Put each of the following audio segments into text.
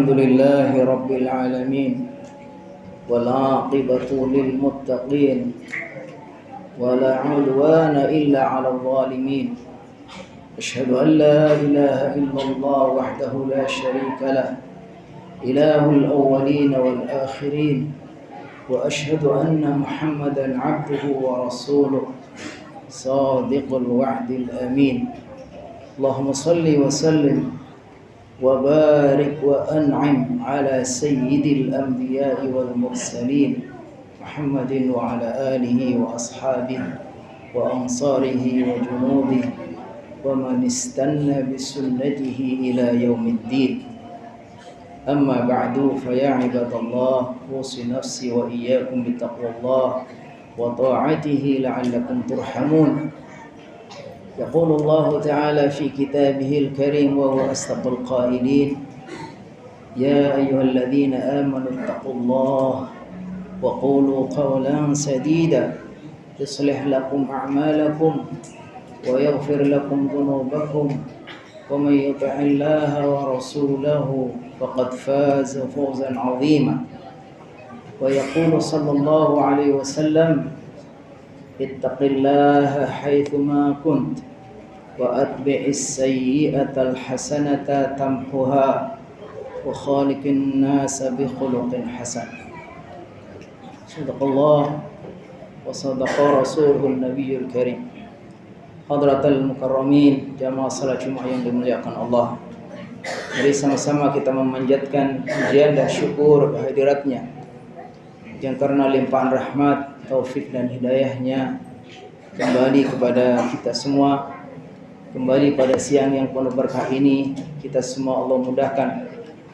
الحمد لله رب العالمين والعاقبة للمتقين ولا عدوان إلا على الظالمين. أشهد أن لا إله إلا الله وحده لا شريك له إله الأولين والآخرين، وأشهد أن محمدا عبده ورسوله صادق الوعد الأمين. اللهم صل وسلم وبارك وأنعم على سيد الأنبياء والمرسلين محمد وعلى آله وأصحابه وأنصاره وجنوده ومن استنى بسنته إلى يوم الدين. أما بعد، فيا عباد الله، أوصي نفسي وإياكم بتقوى الله وطاعته لعلكم ترحمون. يقول الله تعالى في كتابه الكريم وهو أصدق القائلين: يا أيها الذين آمنوا اتقوا الله وقولوا قولا سديدا يصلح لكم أعمالكم ويغفر لكم ذنوبكم ومن يطع الله ورسوله فقد فاز فوزا عظيما. ويقول صلى الله عليه وسلم: اتق الله حيثما كنت وأتبع السيئة الحسنة تمحها وخالق الناس بخلق حسن. صدق الله وصدق رسوله النبي الكريم. Hadratul Mukarramin, jamaah salat Jumat yang dimuliakan Allah. Mari sama-sama kita memanjatkan pujian dan syukur kehadiratnya yang karena limpahan rahmat, taufik dan hidayahnya kembali kepada kita semua. Kembali pada siang yang penuh berkah ini, kita semua Allah mudahkan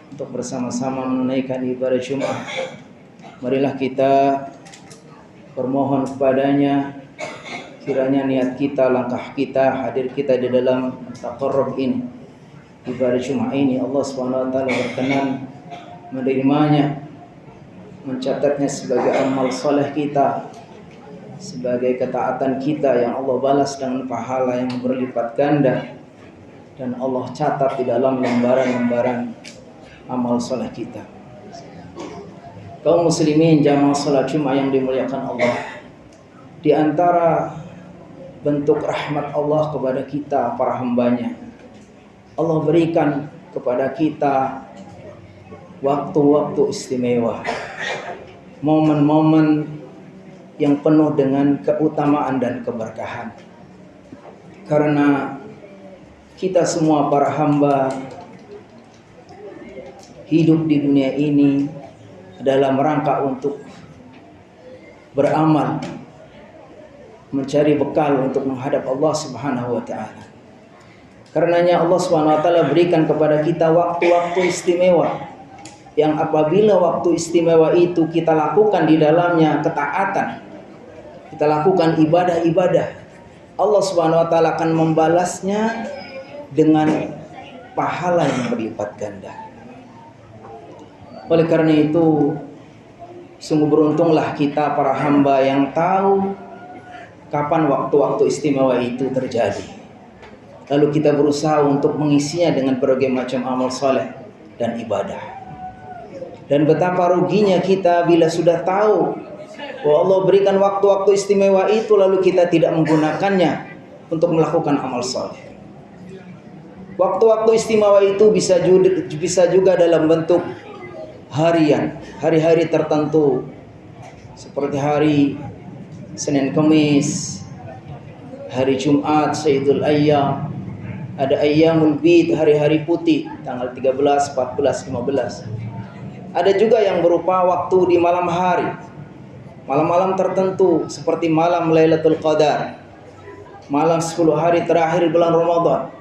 untuk bersama-sama menunaikan ibadah Jumat. Marilah kita bermohon kepadanya, kiranya niat kita, langkah kita, hadir kita di dalam taqarrub ini, ibadah Jumat ini, Allah SWT berkenan menerimanya, mencatatnya sebagai amal soleh kita, sebagai ketaatan kita yang Allah balas dengan pahala yang berlipat ganda, dan Allah catat di dalam lembaran-lembaran amal soleh kita. Kaum muslimin jamaah salat Jumat yang dimuliakan Allah, di antara bentuk rahmat Allah kepada kita para hambanya, Allah berikan kepada kita waktu-waktu istimewa, momen-momen yang penuh dengan keutamaan dan keberkahan. Karena kita semua para hamba hidup di dunia ini dalam rangka untuk beramal, mencari bekal untuk menghadap Allah Subhanahu wa taala. Karenanya Allah Subhanahu wa taala berikan kepada kita waktu-waktu istimewa, yang apabila waktu istimewa itu kita lakukan di dalamnya ketaatan, kita lakukan ibadah-ibadah, Allah Subhanahu wa taala akan membalasnya dengan pahala yang berlipat ganda. Oleh karena itu, sungguh beruntunglah kita para hamba yang tahu kapan waktu-waktu istimewa itu terjadi. Lalu kita berusaha untuk mengisinya dengan berbagai macam amal saleh dan ibadah. Dan betapa ruginya kita bila sudah tahu bahwa Allah berikan waktu-waktu istimewa itu, lalu kita tidak menggunakannya untuk melakukan amal saleh. Waktu-waktu istimewa itu bisa juga dalam bentuk harian, hari-hari tertentu, seperti hari Senin Kamis, hari Jumat Sayyidul Ayyam, ada Ayyamul Bid, hari-hari putih, tanggal 13, 14, 15. Ada juga yang berupa waktu di malam hari, malam-malam tertentu seperti malam Lailatul Qadar, malam 10 hari terakhir bulan Ramadan.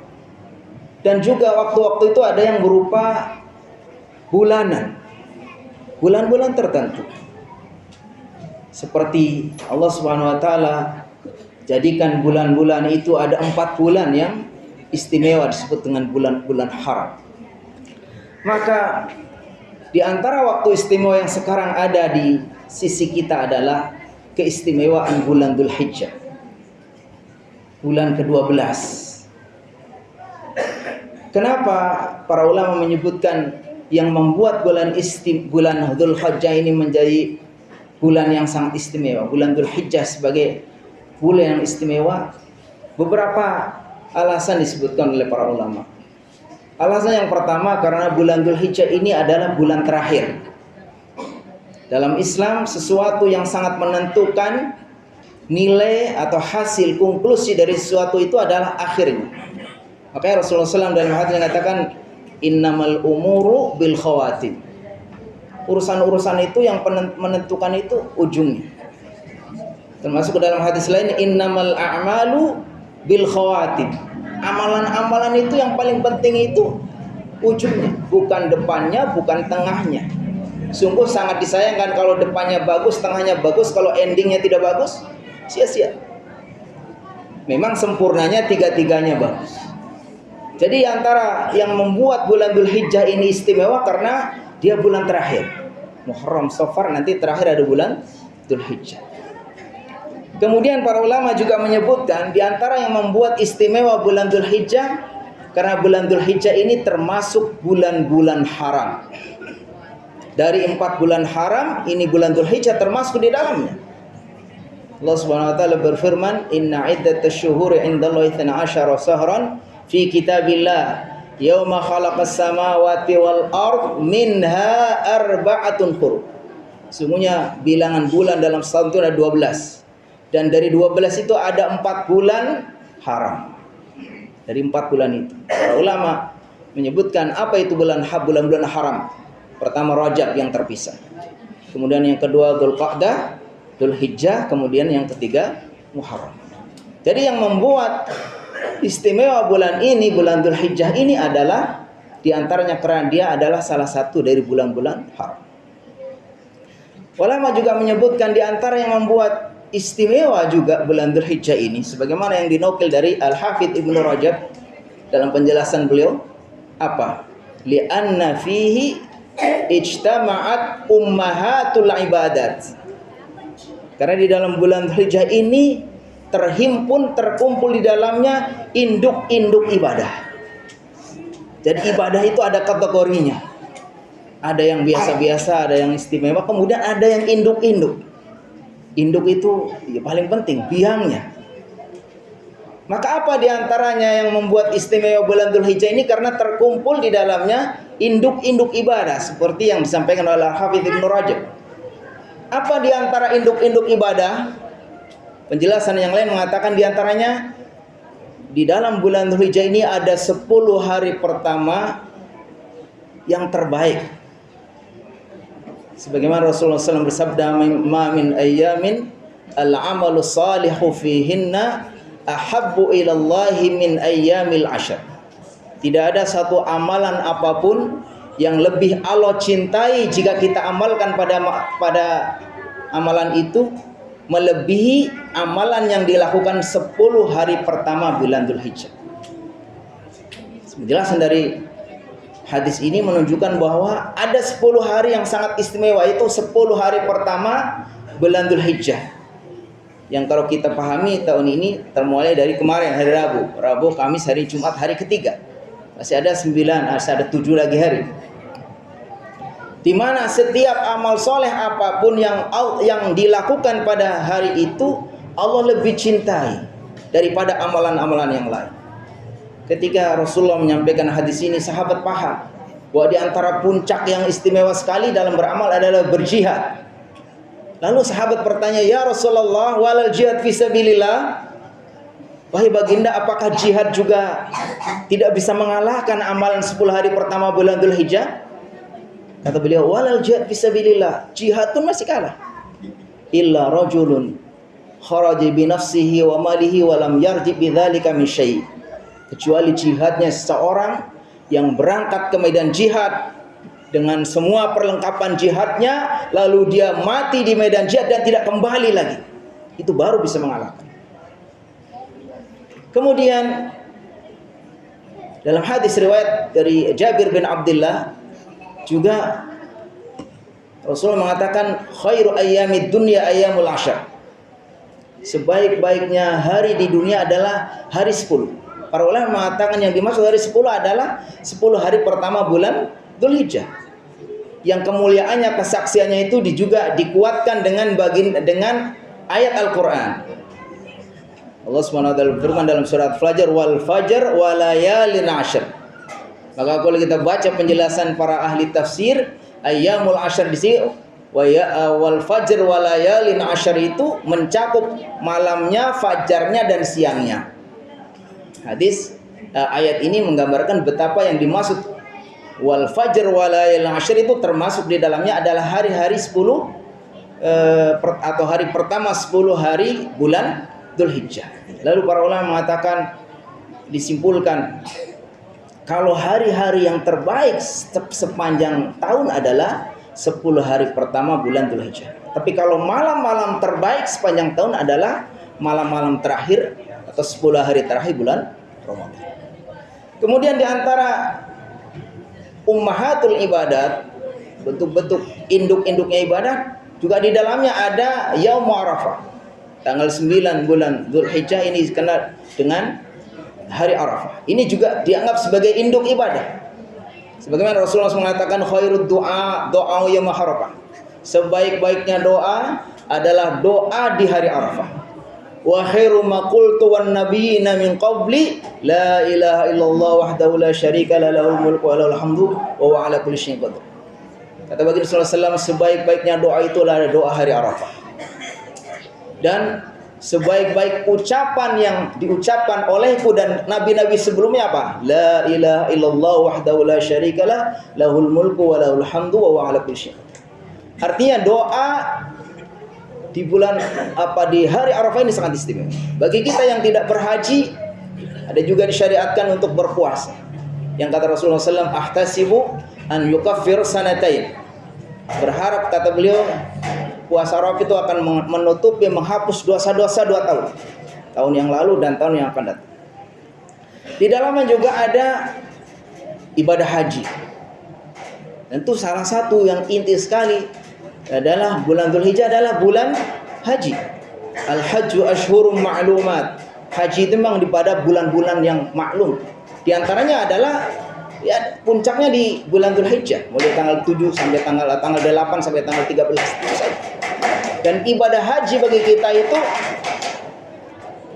Dan juga waktu-waktu itu ada yang berupa bulanan, bulan-bulan tertentu. Seperti Allah Subhanahu wa taala jadikan bulan-bulan itu ada 4 bulan yang istimewa, disebut dengan bulan-bulan haram. Maka di antara waktu istimewa yang sekarang ada di sisi kita adalah keistimewaan bulan Dzulhijjah, bulan ke-12. Kenapa para ulama menyebutkan yang membuat bulan Dzulhijjah ini menjadi bulan yang sangat istimewa, bulan Dzulhijjah sebagai bulan yang istimewa, beberapa alasan disebutkan oleh para ulama. Alasan yang pertama, karena bulan Dzulhijjah ini adalah bulan terakhir. Dalam Islam, sesuatu yang sangat menentukan nilai atau hasil konklusi dari sesuatu itu adalah akhirnya. Makanya Rasulullah SAW dalam hadis mengatakan, innamal umuru bil khawatim. Urusan-urusan itu yang menentukan itu ujungnya. Termasuk dalam hadis lain, innamal a'malu bil khawatim. Amalan-amalan itu yang paling penting itu ujungnya, bukan depannya, bukan tengahnya. Sungguh sangat disayangkan kalau depannya bagus, tengahnya bagus, kalau endingnya tidak bagus, sia-sia. Memang sempurnanya tiga-tiganya bagus. Jadi antara yang membuat bulan Dzulhijjah ini istimewa karena dia bulan terakhir. Muharram, Safar, nanti terakhir ada bulan Dzulhijjah. Kemudian para ulama juga menyebutkan di antara yang membuat istimewa bulan Dzulhijjah karena bulan Dzulhijjah ini termasuk bulan-bulan haram. Dari 4 bulan haram, ini bulan Dzulhijjah termasuk di dalamnya. Allah Subhanahu wa taala berfirman, "Inna iddatasy syuhuri 'indallahi 12 syahran fi kitabillah yauma khalaqas samawati wal ard minha arba'atun hurum." Sungguhnya bilangan bulan dalam setahun itu ada 12. Dan dari 12 itu ada 4 bulan haram. Dari 4 bulan itu, para ulama menyebutkan apa itu bulan-bulan haram. Pertama Rajab yang terpisah. Kemudian yang kedua Dzulqa'dah, Dzulhijjah, kemudian yang ketiga Muharram. Jadi yang membuat istimewa bulan ini, bulan Dzulhijjah ini adalah diantaranya karena dia adalah salah satu dari bulan-bulan haram. Ulama juga menyebutkan diantara yang membuat istimewa juga bulan Dzulhijjah ini, sebagaimana yang dinukil dari Al-Hafidz Ibnu Rajab dalam penjelasan beliau, apa? Li'anna fihi ijtama'at ummahatul ibadat. Karena di dalam bulan Dzulhijjah ini terkumpul di dalamnya induk-induk ibadah. Jadi ibadah itu ada kategorinya. Ada yang biasa-biasa, ada yang istimewa, kemudian ada yang induk-induk. Induk itu ya paling penting, biangnya. Maka apa diantaranya yang membuat istimewa bulan Dzulhijjah ini? Karena terkumpul di dalamnya induk-induk ibadah, seperti yang disampaikan oleh Hafidz Ibnu Rajab. Apa diantara induk-induk ibadah? Penjelasan yang lain mengatakan diantaranya di dalam bulan Dzulhijjah ini ada 10 hari pertama yang terbaik. Sebagaimana Rasulullah SAW bersabda, "Ma min ayyamin al-amalu salihu fihinna ahabbu ilallahi min ayyamil ashr." Tidak ada satu amalan apapun yang lebih Allah cintai jika kita amalkan pada amalan itu melebihi amalan yang dilakukan 10 hari pertama bulan Dzulhijjah. Penjelasan dari hadis ini menunjukkan bahwa ada 10 hari yang sangat istimewa, itu 10 hari pertama bulan Dzulhijjah. Yang kalau kita pahami tahun ini termulai dari kemarin hari Rabu, Kamis, hari Jumat, hari ketiga. Masih ada 9, masih ada 7 lagi hari. Di mana setiap amal soleh apapun yang dilakukan pada hari itu Allah lebih cintai daripada amalan-amalan yang lain. Ketika Rasulullah menyampaikan hadis ini, sahabat paham bahwa di antara puncak yang istimewa sekali dalam beramal adalah berjihad. Lalu sahabat bertanya, "Ya Rasulullah, walal jihad fisabilillah?" Wahai baginda, apakah jihad juga tidak bisa mengalahkan amalan 10 hari pertama bulan Dzulhijjah? Kata beliau, "Walal jihad fisabilillah." Jihad pun masih kalah. Illa rajulun kharaja bi nafsihi wa malihi wa lam yarji bidzalika min syai'. Kecuali jihadnya seseorang yang berangkat ke medan jihad dengan semua perlengkapan jihadnya, lalu dia mati di medan jihad dan tidak kembali lagi. Itu baru bisa mengalahkan. Kemudian dalam hadis riwayat dari Jabir bin Abdullah juga Rasulullah mengatakan, khairu ayyamid dunya ayyamul ashr. Sebaik-baiknya hari di dunia adalah hari 10. Para ulama mengatakan yang dimaksud hari 10 adalah 10 hari pertama bulan Dzulhijjah. Yang kemuliaannya, kesaksiannya itu juga dikuatkan dengan ayat Al-Qur'an. Allah Subhanahu wa taala berfirman dalam surat Fajar, wal fajr wa layalin 'ashr. Maka kalau kita baca penjelasan para ahli tafsir, ayyamul 'ashr di sini wal fajr wa layalin 'ashr itu mencakup malamnya, fajarnya dan siangnya. Ayat ini menggambarkan betapa yang dimaksud wal fajr wa layalin 'ashr itu termasuk di dalamnya adalah hari-hari 10 atau hari pertama 10 hari bulan Dzulhijjah. Lalu para ulama mengatakan, disimpulkan kalau hari-hari yang terbaik sepanjang tahun adalah 10 hari pertama bulan Dzulhijjah. Tapi kalau malam-malam terbaik sepanjang tahun adalah malam-malam terakhir atau 10 hari terakhir bulan Ramadan. Kemudian di antara ummahatul ibadat, bentuk-bentuk induk-induknya ibadah, juga di dalamnya ada Yaum Arafah. Tanggal 9 bulan Dzulhijjah ini dikenal dengan hari Arafah. Ini juga dianggap sebagai induk ibadah. Sebagaimana Rasulullah mengatakan khairud du'a yaum Arafah. Sebaik-baiknya doa adalah doa di hari Arafah. Wa khairu ma qultu wan nabiyina min qabli la ilaha illallah wahdahu la syarika la lahul mulku wa lahul hamdu wa huwa ala kulli syai'in qadir. Kata baginda sallallahu alaihi wasallam, sebaik-baiknya doa itulah doa hari Arafah. Dan sebaik-baik ucapan yang diucapkan olehku dan nabi-nabi sebelumnya apa? La ilaha illallah wahdahu la syarikalah lahul mulku wa lahul hamdu wa huwa ala kulli syai'in. Artinya doa di di hari Arafah ini sangat istimewa. Bagi kita yang tidak berhaji, ada juga disyariatkan untuk berpuasa. Yang kata Rasulullah SAW, ahtasibu an yukaffir sanatain. Berharap, kata beliau, puasa Arafah itu akan menutupi, menghapus dosa-dosa 2 tahun. Tahun yang lalu dan tahun yang akan datang. Di dalamnya juga ada ibadah haji. Dan itu salah satu yang inti sekali adalah bulan Dzulhijjah adalah bulan haji. Al-hajju ashhurum ma'lumat. Haji itu memang pada bulan-bulan yang maklum. Di antaranya adalah puncaknya di bulan Dzulhijjah, mulai tanggal 7 sampai tanggal 8 sampai tanggal 13. Dan ibadah haji bagi kita itu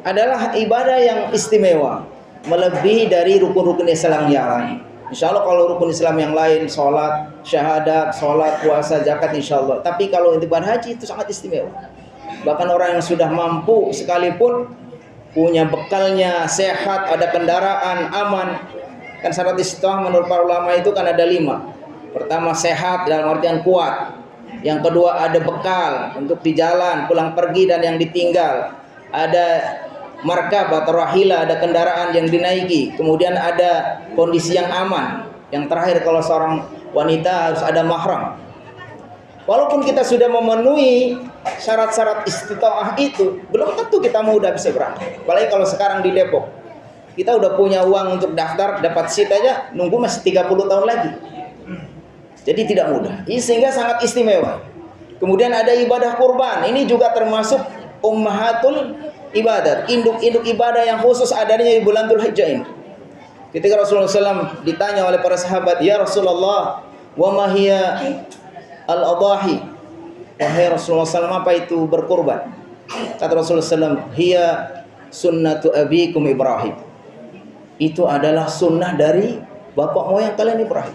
adalah ibadah yang istimewa, melebihi dari rukun-rukun Islam yang lain. Insya Allah kalau rukun Islam yang lain, sholat, syahadat, sholat, puasa, zakat, insya Allah. Tapi kalau ibadah haji itu sangat istimewa. Bahkan orang yang sudah mampu sekalipun, punya bekalnya, sehat, ada kendaraan, aman. Kan syarat istiqomah menurut para ulama itu kan ada 5. Pertama sehat dalam artian kuat. Yang kedua ada bekal untuk di jalan, pulang pergi dan yang ditinggal. Ada markab atau rahila, ada kendaraan yang dinaiki. Kemudian ada kondisi yang aman. Yang terakhir kalau seorang wanita harus ada mahram. Walaupun kita sudah memenuhi syarat-syarat istiqomah itu, belum tentu kita mudah bisa berangkat. Apalagi kalau sekarang di Depok. Kita udah punya uang untuk daftar, dapat seat aja, nunggu masih 30 tahun lagi. Jadi tidak mudah. Ini sehingga sangat istimewa. Kemudian ada ibadah kurban. Ini juga termasuk ummahatul ibadat. Induk-induk ibadah yang khusus adanya di bulan Dzulhijjah ini. Ketika Rasulullah SAW ditanya oleh para sahabat, ya Rasulullah, wa ma hiya al-adhahi? Wahai Rasulullah SAW, apa itu berkurban? Kata Rasulullah SAW, hiya sunnatu abikum Ibrahim. Itu adalah sunnah dari bapak moyang kalian Ibrahim.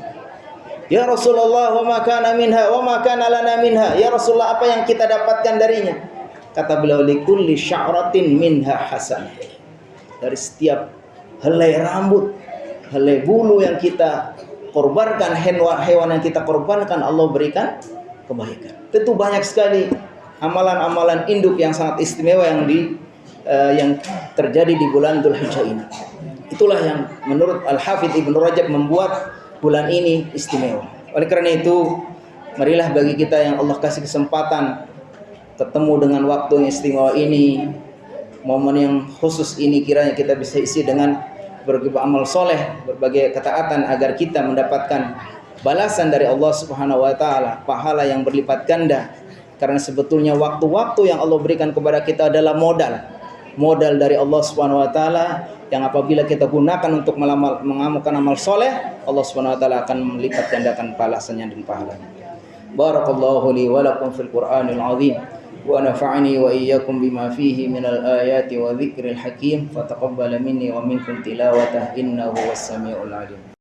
Ya Rasulullah, wa ma kana minha wa ma kana lana minha. Ya Rasulullah, apa yang kita dapatkan darinya? Kata beliau, likulli sya'ratin minha hasanah. Dari setiap helai rambut, helai bulu yang kita korbankan, hewan yang kita korbankan, Allah berikan kebaikan. Tentu banyak sekali amalan-amalan induk yang sangat istimewa yang terjadi di bulan Dzulhijjah ini. Itulah yang menurut Al-Hafidz Ibnu Rajab membuat bulan ini istimewa. Oleh karena itu, marilah bagi kita yang Allah kasih kesempatan ketemu dengan waktu yang istimewa ini, momen yang khusus ini, kiranya kita bisa isi dengan berbagai amal soleh, berbagai ketaatan agar kita mendapatkan balasan dari Allah Subhanahu wa taala, pahala yang berlipat ganda. Karena sebetulnya waktu-waktu yang Allah berikan kepada kita adalah modal dari Allah Subhanahu wa taala yang apabila kita gunakan untuk mengamalkan amal soleh, Allah Subhanahu wa taala akan melipat gandakan balasannya dan pahalanya. Barakallahu li wa lakum fil Qur'anil azim wa nafa'ani wa iyyakum bima fihi minal ayati wa dzikril hakim, fataqabbal minni wa minkum tilawatah innahu was samiul alim.